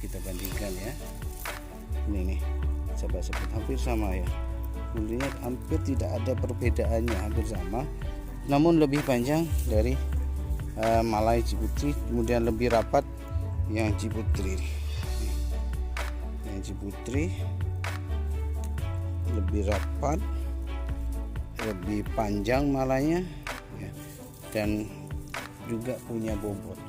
kita bandingkan ya. Ini nih sahabat-sahabat, hampir sama ya, bulunya hampir tidak ada perbedaannya, hampir sama, namun lebih panjang dari Malai Ciputri, kemudian lebih rapat yang Ciputri. Yang Ciputri lebih rapat, lebih panjang malainya ya, dan juga punya bobot.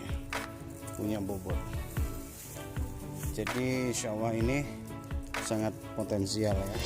Jadi insya Allah ini sangat potensial ya.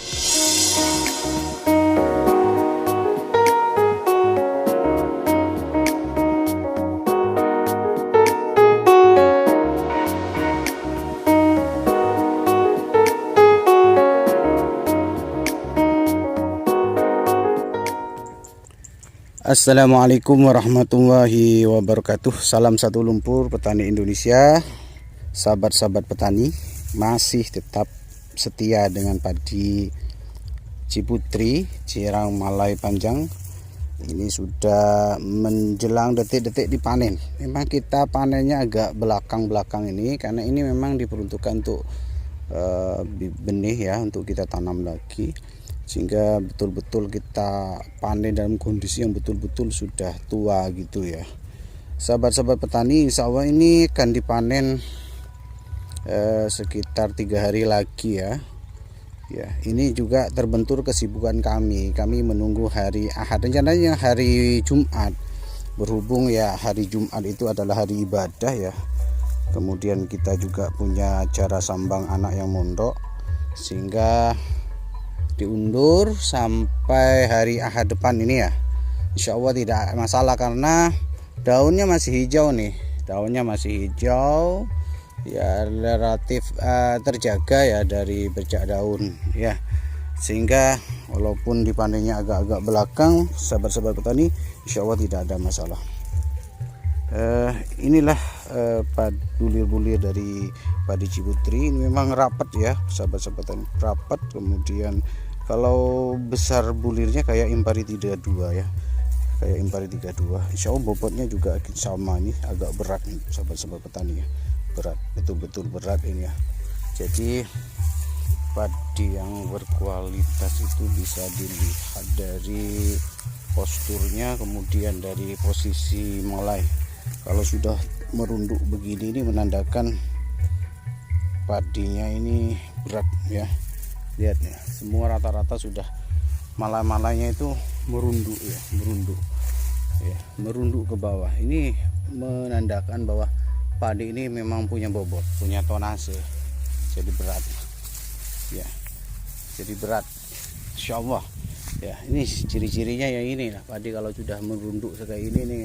Assalamualaikum warahmatullahi wabarakatuh. Salam satu lumpur petani Indonesia. Sahabat-sahabat petani masih tetap setia dengan padi Ciputri Cirang Malai Panjang. Ini sudah menjelang detik-detik dipanen. Memang kita panennya agak belakang-belakang ini karena ini memang diperuntukkan untuk benih ya, untuk kita tanam lagi, sehingga betul-betul kita panen dalam kondisi yang betul-betul sudah tua gitu ya. Sahabat-sahabat petani, insya Allah ini akan dipanen sekitar 3 hari lagi ya. Ini juga terbentur kesibukan kami menunggu hari Ahad, rencananya hari Jumat, berhubung ya hari Jumat itu adalah hari ibadah ya. Kemudian kita juga punya acara sambang anak yang mondok, sehingga diundur sampai hari Ahad depan ini ya. Insya Allah tidak masalah karena daunnya masih hijau nih, ya, relatif terjaga ya dari bercak daun ya, sehingga walaupun dipanennya agak-agak belakang, sahabat-sahabat petani, insya Allah tidak ada masalah. Inilah bulir-bulir dari padi Ciputri. Ini memang rapat ya sahabat-sahabat petani, rapat. Kemudian kalau besar bulirnya kayak Impari 32 ya, kayak Impari 32. Insya Allah bobotnya juga sama, nih agak berat nih sahabat-sahabat petani ya, berat, betul-betul berat ini ya. Jadi padi yang berkualitas itu bisa dilihat dari posturnya, kemudian dari posisi mulai. Kalau sudah merunduk begini, ini menandakan padinya ini berat ya. Lihat ya, semua rata-rata sudah malai-malainya itu merunduk ya, merunduk ke bawah. Ini menandakan bahwa padi ini memang punya bobot, punya tonase, jadi berat ya, jadi berat insya Allah ya. Ini ciri-cirinya ya, ini lah padi kalau sudah merunduk kayak ini nih,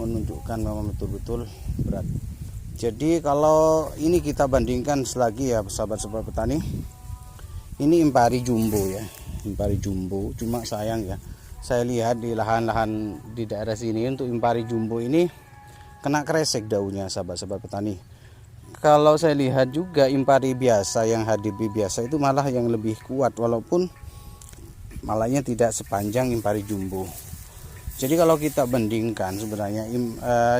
menunjukkan memang betul-betul berat. Jadi kalau ini kita bandingkan selagi ya sahabat-sahabat petani, ini Impari Jumbo ya, Impari Jumbo. Cuma sayang ya, saya lihat di lahan-lahan di daerah sini untuk Impari Jumbo ini kena kresek daunnya sahabat-sahabat petani. Kalau saya lihat juga Impari biasa yang HDB biasa itu malah yang lebih kuat, walaupun malahnya tidak sepanjang Impari Jumbo. Jadi kalau kita bandingkan sebenarnya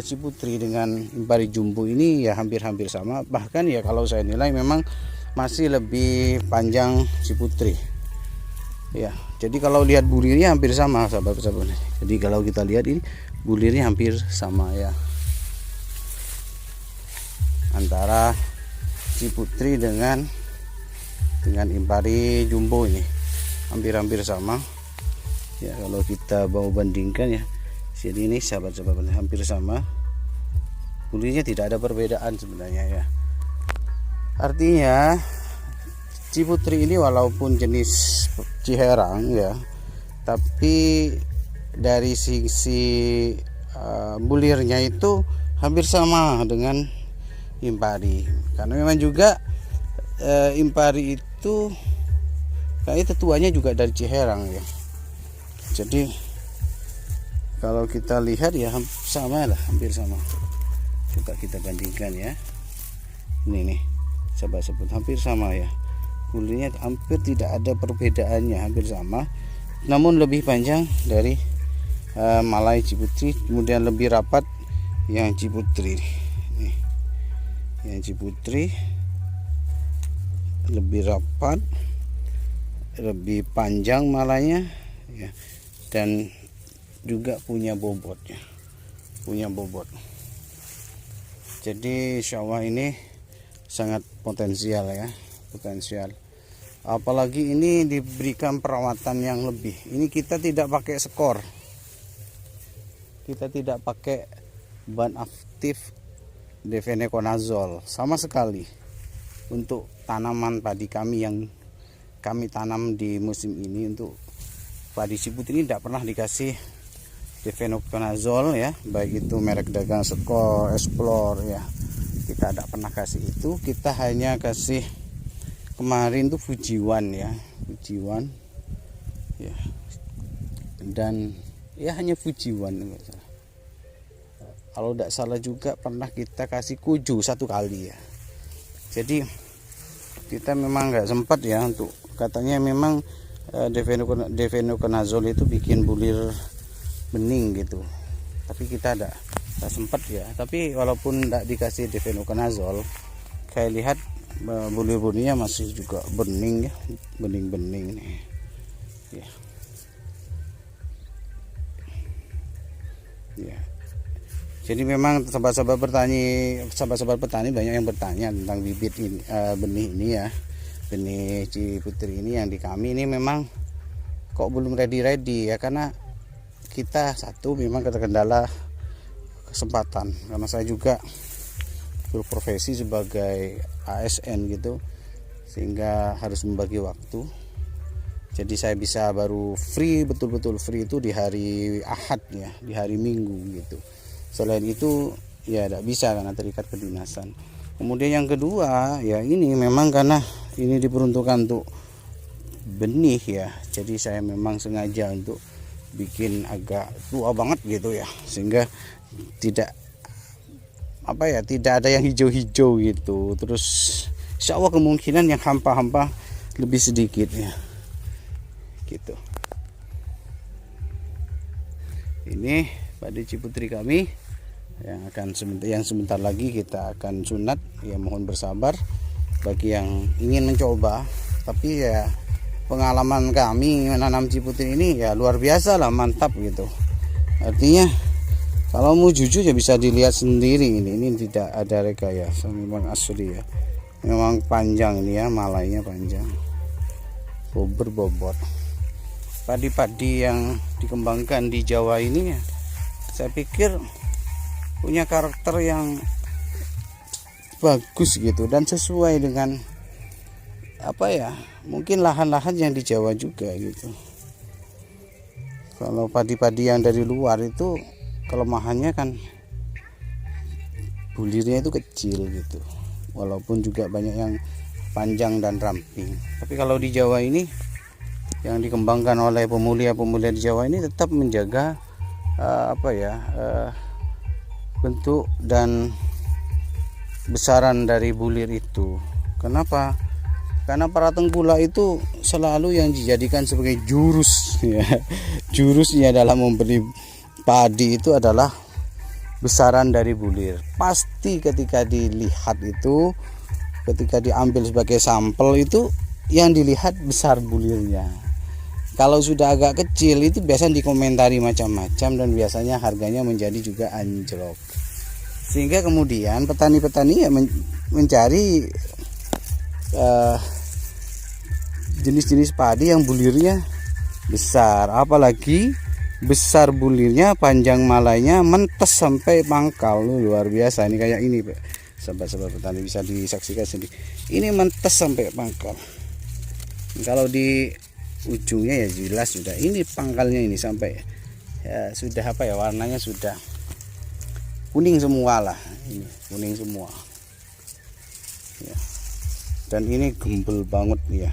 Ciputri dengan Impari Jumbo ini ya hampir-hampir sama. Bahkan ya kalau saya nilai memang masih lebih panjang Ciputri ya. Jadi kalau lihat bulirnya hampir sama sahabat-sahabat. Jadi kalau kita lihat ini bulirnya hampir sama ya, antara Ciputri dengan Impari Jumbo ini hampir-hampir sama ya. Kalau kita mau bandingkan ya, jadi ini sahabat-sahabat hampir sama, bulirnya tidak ada perbedaan sebenarnya ya. Artinya Ciputri ini walaupun jenis Ciherang ya, tapi dari sisi bulirnya itu hampir sama dengan Impari, karena memang juga Impari itu kayaknya tetuanya juga dari Ciherang ya. Jadi kalau kita lihat ya sama lah, hampir sama. Coba kita bandingkan ya. Ini nih sahabat-sahabat, hampir sama ya, bulirnya hampir tidak ada perbedaannya, hampir sama, namun lebih panjang dari Malai Ciputri, kemudian lebih rapat yang Ciputri nih. Yang Ciputri lebih rapat, lebih panjang malanya ya, dan juga punya bobotnya, jadi insya Allah ini sangat potensial ya, apalagi ini diberikan perawatan yang lebih. Ini kita tidak pakai skor, kita tidak pakai bahan aktif difenoconazole sama sekali untuk tanaman padi kami yang kami tanam di musim ini. Untuk padi Ciput ini tidak pernah dikasih difenoconazole ya, baik itu merek dagang Skor, Explore ya, kita tidak pernah kasih itu. Kita hanya kasih kemarin tuh Fujiwan ya, ya, dan ya hanya Fujiwan. Kalau tidak salah juga pernah kita kasih Kuju 1 kali ya. Jadi kita memang nggak sempat ya, untuk katanya memang difenoconazole itu bikin bulir bening gitu, tapi kita tidak sempat ya. Tapi walaupun tidak dikasih difenoconazole, saya lihat bulir-bulirnya masih juga bening ya, bening-bening nih ya. Ya. Jadi memang sahabat-sahabat petani banyak yang bertanya tentang bibit ini, benih ini ya, benih Ciputri ini yang di kami ini memang kok belum ready ya, karena kita satu memang terkendala kesempatan, karena saya juga berprofesi sebagai ASN gitu, sehingga harus membagi waktu. Jadi saya bisa baru betul-betul free itu di hari Ahad ya, di hari Minggu gitu. Selain itu ya tidak bisa karena terikat kedinasan. Kemudian yang kedua ya, ini memang karena ini diperuntukkan untuk benih ya, jadi saya memang sengaja untuk bikin agak tua banget gitu ya, sehingga tidak ada yang hijau-hijau gitu. Terus insya Allah kemungkinan yang hampa-hampa lebih sedikit ya gitu. Ini padi Ciputri kami yang sebentar lagi kita akan sunat ya, mohon bersabar bagi yang ingin mencoba. Tapi ya pengalaman kami menanam Ciputri ini ya luar biasa lah, mantap gitu. Artinya kalau mau jujur ya bisa dilihat sendiri, ini tidak ada rekayasa, memang asli ya, memang panjang ini ya, malainya panjang, berbobot. Padi-padi yang dikembangkan di Jawa ini ya, saya pikir punya karakter yang bagus gitu, dan sesuai dengan mungkin lahan-lahan yang di Jawa juga gitu. Kalau padi-padi yang dari luar itu kelemahannya kan bulirnya itu kecil gitu, walaupun juga banyak yang panjang dan ramping. Tapi kalau di Jawa ini yang dikembangkan oleh pemulia di Jawa ini tetap menjaga bentuk dan besaran dari bulir itu. Kenapa? Karena para tengkulak itu selalu yang dijadikan sebagai jurus ya. Jurusnya dalam membeli padi itu adalah besaran dari bulir. Pasti ketika dilihat itu, ketika diambil sebagai sampel itu yang dilihat besar bulirnya. Kalau sudah agak kecil itu biasanya dikomentari macam-macam, dan biasanya harganya menjadi juga anjlok. Sehingga kemudian petani-petani ya mencari jenis-jenis padi yang bulirnya besar, apalagi besar bulirnya, panjang malainya, mentes sampai pangkal. Luar biasa ini, kayak ini sahabat-sahabat petani bisa disaksikan sendiri. Ini mentes sampai pangkal. Kalau di ujungnya ya jelas sudah, ini pangkalnya ini sampai ya sudah warnanya sudah kuning semua lah, ini kuning semua ya. Dan ini gembel banget ya,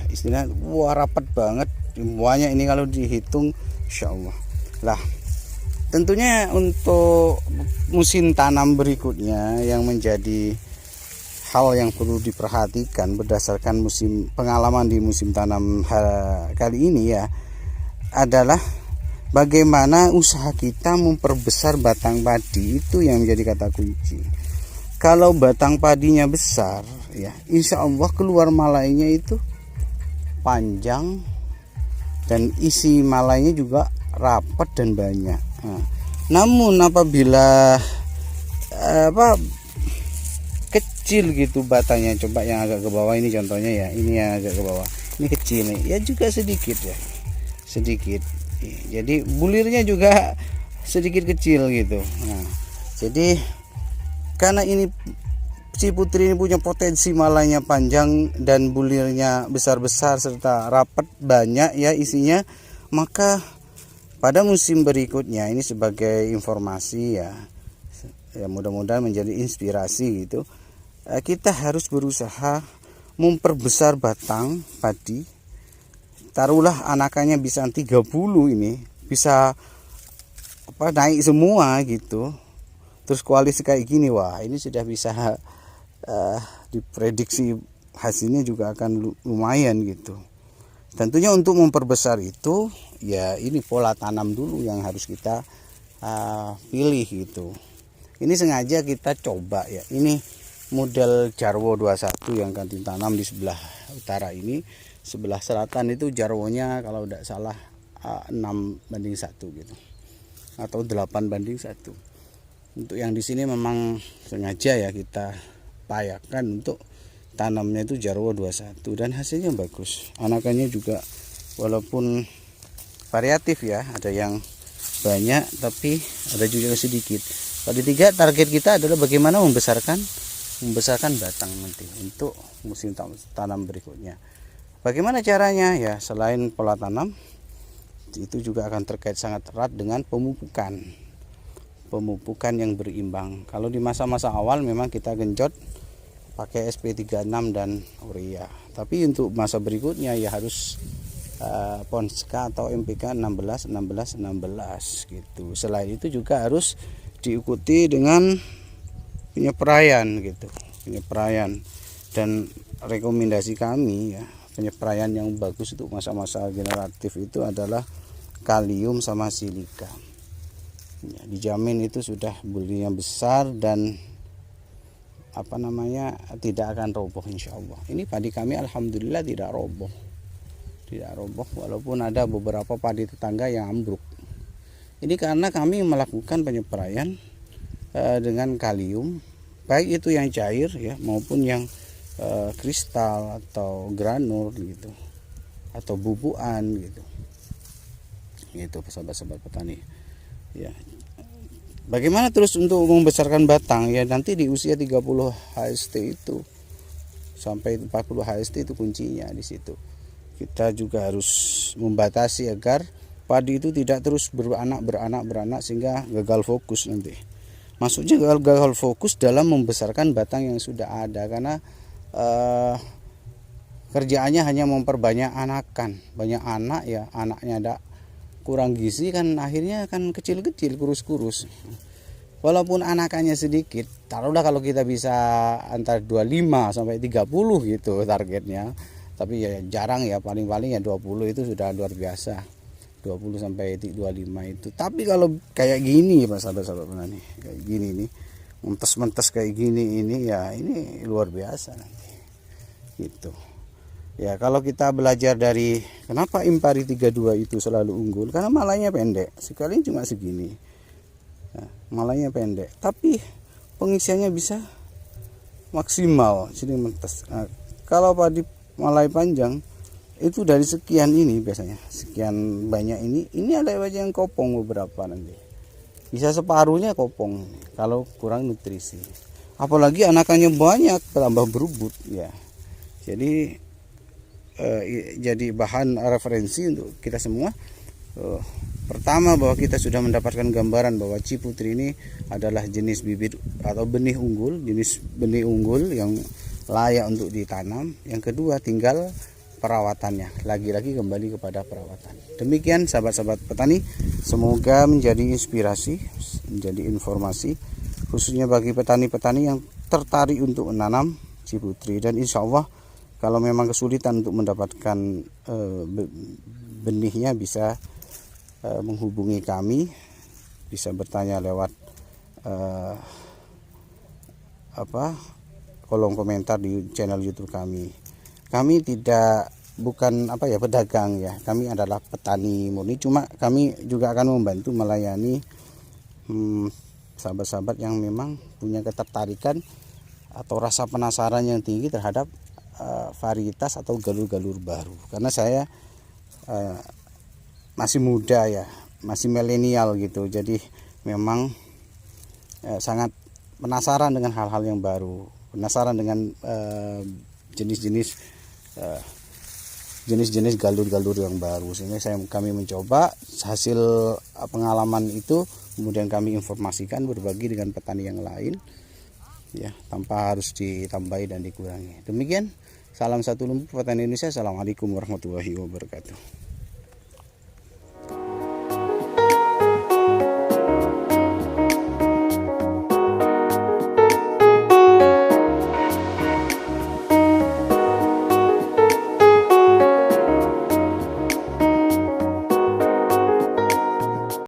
istilah rapat banget semuanya ini kalau dihitung, insya Allah lah. Tentunya untuk musim tanam berikutnya yang menjadi hal yang perlu diperhatikan berdasarkan pengalaman di musim tanam kali ini ya, adalah bagaimana usaha kita memperbesar batang padi. Itu yang menjadi kata kunci. Kalau batang padinya besar, ya. Insya Allah keluar malainya itu panjang dan isi malainya juga rapat dan banyak. Nah, namun apabila kecil gitu batanya, coba yang agak ke bawah ini contohnya ya, ini yang agak ke bawah, ini kecil nih, ya juga sedikit ya, sedikit. Jadi bulirnya juga sedikit kecil gitu. Nah, jadi karena ini si putri ini punya potensi malainya panjang dan bulirnya besar-besar serta rapat banyak ya isinya, maka pada musim berikutnya ini sebagai informasi ya, mudah-mudahan menjadi inspirasi gitu. Kita harus berusaha memperbesar batang padi. Taruhlah anakannya bisa 30 ini, bisa naik semua gitu. Terus koalisi kayak gini, wah ini sudah bisa diprediksi hasilnya juga akan lumayan gitu. Tentunya untuk memperbesar itu ya ini pola tanam dulu yang harus kita pilih gitu. Ini sengaja kita coba ya, ini model Jarwo 21 yang akan ditanam di sebelah utara ini. Sebelah selatan itu Jarwonya kalau tidak salah 6:1 gitu, atau 8:1. Untuk yang di sini memang sengaja ya kita payakan untuk tanamnya itu Jarwo 21 dan hasilnya bagus. Anakannya juga walaupun variatif ya, ada yang banyak tapi ada juga sedikit. Tadi 3 target kita adalah bagaimana membesarkan batang nanti untuk musim tanam berikutnya. Bagaimana caranya ya, selain pola tanam itu juga akan terkait sangat erat dengan pemupukan yang berimbang. Kalau di masa-masa awal memang kita genjot pakai SP36 dan urea, tapi untuk masa berikutnya ya harus Ponska atau MPK 16 gitu. Selain itu juga harus diikuti dengan penyepraian gitu, penyepraian. Dan rekomendasi kami ya, penyepraian yang bagus untuk masa-masa generatif itu adalah kalium sama silika ya, dijamin itu sudah bulirnya besar dan tidak akan roboh insya Allah. Ini padi kami alhamdulillah tidak roboh walaupun ada beberapa padi tetangga yang ambruk. Ini karena kami melakukan penyepraian dengan kalium, baik itu yang cair ya maupun yang kristal atau granul gitu, atau bubukan gitu. Itu sahabat-sahabat petani ya. Bagaimana terus untuk membesarkan batang ya, nanti di usia 30 HST itu sampai 40 HST itu kuncinya di situ. Kita juga harus membatasi agar padi itu tidak terus beranak sehingga gagal fokus nanti. Maksudnya gagal fokus dalam membesarkan batang yang sudah ada, karena kerjaannya hanya memperbanyak anakan, banyak anak ya, anaknya ada kurang gizi kan, akhirnya akan kecil-kecil, kurus-kurus. Walaupun anakannya sedikit, taruhlah kalau kita bisa antara 25 sampai 30 gitu targetnya, tapi ya jarang ya, paling-paling ya 20 itu sudah luar biasa. 20 sampai 25 itu. Tapi kalau kayak gini Pak sahabat-sahabat petani, kayak gini nih, mentes-mentes kayak gini ini ya, ini luar biasa nanti. Gitu. Ya, kalau kita belajar dari kenapa Impari 32 itu selalu unggul, karena malainya pendek. Sekali cuma segini. Nah, malainya pendek, tapi pengisiannya bisa maksimal, sini mentes. Nah, kalau padi malai panjang itu dari sekian ini biasanya, sekian banyak ini ada aja yang kopong beberapa nanti. Bisa separuhnya kopong kalau kurang nutrisi. Apalagi anakannya banyak, tambah berubut ya. Jadi bahan referensi untuk kita semua. Pertama, bahwa kita sudah mendapatkan gambaran bahwa Ciputri ini adalah jenis bibit atau benih unggul yang layak untuk ditanam. Yang kedua, tinggal perawatannya, lagi-lagi kembali kepada perawatan. Demikian sahabat-sahabat petani, semoga menjadi inspirasi, menjadi informasi khususnya bagi petani-petani yang tertarik untuk menanam Ciputri. Dan insya Allah kalau memang kesulitan untuk mendapatkan benihnya, bisa menghubungi kami, bisa bertanya lewat kolom komentar di channel YouTube kami. Kami bukan pedagang ya, kami adalah petani murni, cuma kami juga akan membantu melayani sahabat-sahabat yang memang punya ketertarikan atau rasa penasaran yang tinggi terhadap varietas atau galur-galur baru. Karena saya masih muda ya, masih milenial gitu, jadi memang sangat penasaran dengan hal-hal yang baru, penasaran dengan jenis-jenis galur-galur yang baru, sehingga kami mencoba hasil pengalaman itu, kemudian kami informasikan, berbagi dengan petani yang lain ya, tanpa harus ditambahi dan dikurangi. Demikian, salam satu lumbung petani Indonesia. Assalamualaikum warahmatullahi wabarakatuh.